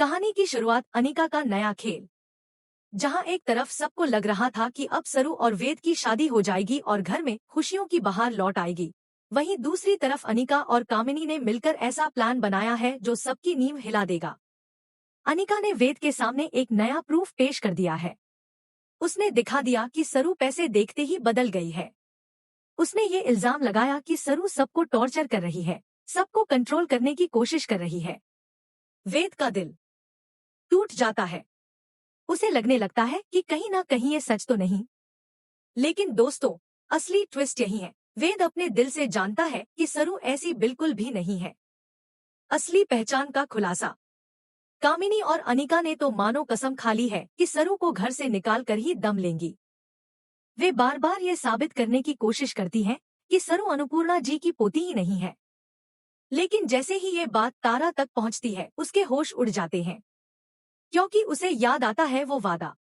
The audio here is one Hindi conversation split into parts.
कहानी की शुरुआत अनिका का नया खेल, जहां एक तरफ सबको लग रहा था कि अब सरू और वेद की शादी हो जाएगी और घर में खुशियों की बहार लौट आएगी, वहीं दूसरी तरफ अनिका और कामिनी ने मिलकर ऐसा प्लान बनाया है जो सबकी नींव हिला देगा। अनिका ने वेद के सामने एक नया प्रूफ पेश कर दिया है। उसने दिखा दिया कि सरू पैसे देखते ही बदल गई है। उसने ये इल्जाम लगाया कि सरू सबको टॉर्चर कर रही है, सबको कंट्रोल करने की कोशिश कर रही है। वेद का दिल टूट जाता है। उसे लगने लगता है कि कहीं ना कहीं ये सच तो नहीं। लेकिन दोस्तों, असली ट्विस्ट यही है। वेद अपने दिल से जानता है कि सरू ऐसी बिल्कुल भी नहीं है। असली पहचान का खुलासा। कामिनी और अनिका ने तो मानो कसम खा ली है कि सरू को घर से निकाल कर ही दम लेंगी। वे बार बार ये साबित करने की कोशिश करती हैं कि सरू अन्नपूर्णा जी की पोती ही नहीं है। लेकिन जैसे ही ये बात तारा तक पहुंचती है, उसके होश उड़ जाते हैं, क्योंकि उसे याद आता है वो वादा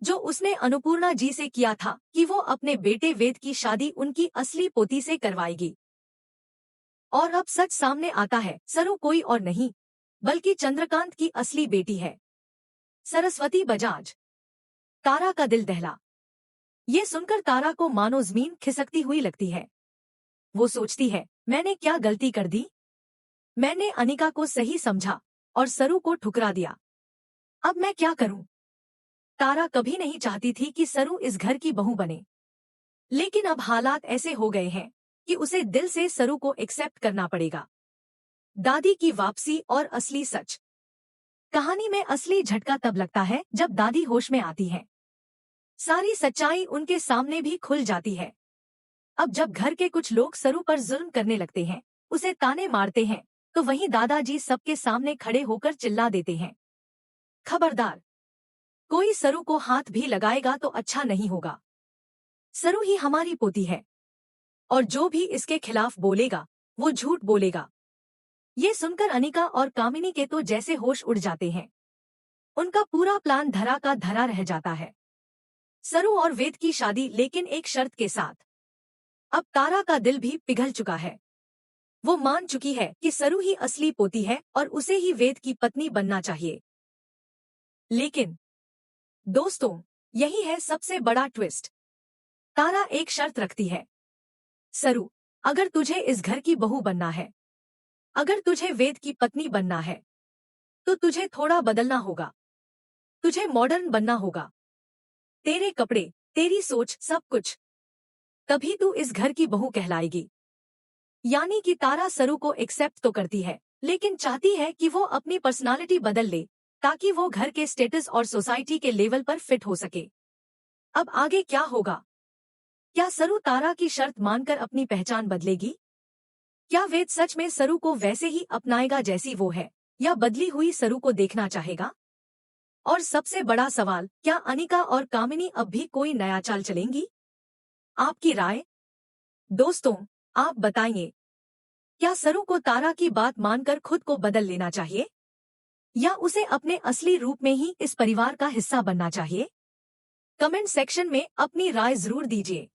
जो उसने अन्नपूर्णा जी से किया था कि वो अपने बेटे वेद की शादी उनकी असली पोती से करवाएगी। और अब सच सामने आता है, सरू कोई और नहीं बल्कि चंद्रकांत की असली बेटी है, सरस्वती बजाज। तारा का दिल दहला। ये सुनकर तारा को मानो जमीन खिसकती हुई लगती है। वो सोचती है, मैंने क्या गलती कर दी? मैंने अनिका को सही समझा और सरू को ठुकरा दिया। अब मैं क्या करूं? तारा कभी नहीं चाहती थी कि सरू इस घर की बहू बने, लेकिन अब हालात ऐसे हो गए हैं कि उसे दिल से सरू को एक्सेप्ट करना पड़ेगा। दादी की वापसी और असली सच। कहानी में असली झटका तब लगता है जब दादी होश में आती है। सारी सच्चाई उनके सामने भी खुल जाती है। अब जब घर के कुछ लोग सरू पर जुल्म करने लगते हैं, उसे ताने मारते हैं, तो वहीं दादाजी सबके सामने खड़े होकर चिल्ला देते हैं, खबरदार, कोई सरू को हाथ भी लगाएगा तो अच्छा नहीं होगा। सरू ही हमारी पोती है और जो भी इसके खिलाफ बोलेगा वो झूठ बोलेगा। ये सुनकर अनिका और कामिनी के तो जैसे होश उड़ जाते हैं। उनका पूरा प्लान धरा का धरा रह जाता है। सरू और वेद की शादी, लेकिन एक शर्त के साथ। अब तारा का दिल भी पिघल चुका है। वो मान चुकी है कि सरू ही असली पोती है और उसे ही वेद की पत्नी बनना चाहिए। लेकिन दोस्तों, यही है सबसे बड़ा ट्विस्ट। तारा एक शर्त रखती है, सरू, अगर तुझे इस घर की बहू बनना है, अगर तुझे वेद की पत्नी बनना है, तो तुझे थोड़ा बदलना होगा। तुझे मॉडर्न बनना होगा। तेरे कपड़े, तेरी सोच, सब कुछ। तभी तू इस घर की बहू कहलाएगी। यानी कि तारा सरू को एक्सेप्ट तो करती है, लेकिन चाहती है कि वो अपनी पर्सनालिटी बदल ले ताकि वो घर के स्टेटस और सोसाइटी के लेवल पर फिट हो सके। अब आगे क्या होगा? क्या सरू तारा की शर्त मानकर अपनी पहचान बदलेगी? क्या वेद सच में सरू को वैसे ही अपनाएगा जैसी वो है, या बदली हुई सरू को देखना चाहेगा? और सबसे बड़ा सवाल, क्या अनिका और कामिनी अब भी कोई नया चाल चलेंगी? आपकी राय? दोस्तों, आप बताइए, क्या सरू को तारा की बात मानकर खुद को बदल लेना चाहिए, या उसे अपने असली रूप में ही इस परिवार का हिस्सा बनना चाहिए? कमेंट सेक्शन में अपनी राय जरूर दीजिए।